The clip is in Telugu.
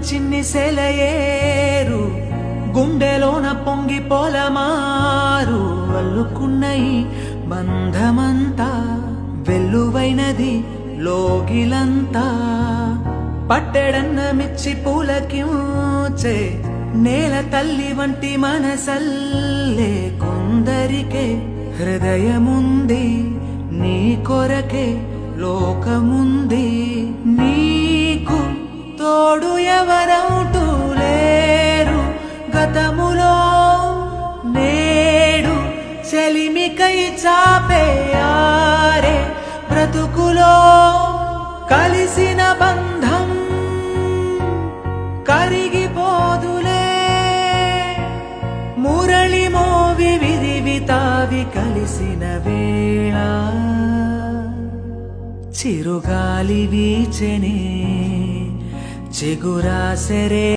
చిన్ని సెలయేరు గుండెలోన పొంగి పొలమారు అల్లుకున్నయి బంధమంతా వెల్లువైనది లోగిలంతా పట్టెడన్న మిచ్చి పూలకించే నేల తల్లి వంటి మనసల్లే కొందరికే హృదయముంది నీ కొరకే లోకముంది నీకు తోడు ఎవరవుటూ లేరు గతములో నేడు చెలిమికై చాపేయారే బ్రతుకులో కలిసిన బంధం కరిగిపోదులే మురళి మోవి విరివితావి కలిసిన వేళ చిరుగాలి వీచెనే చిగురాసెరే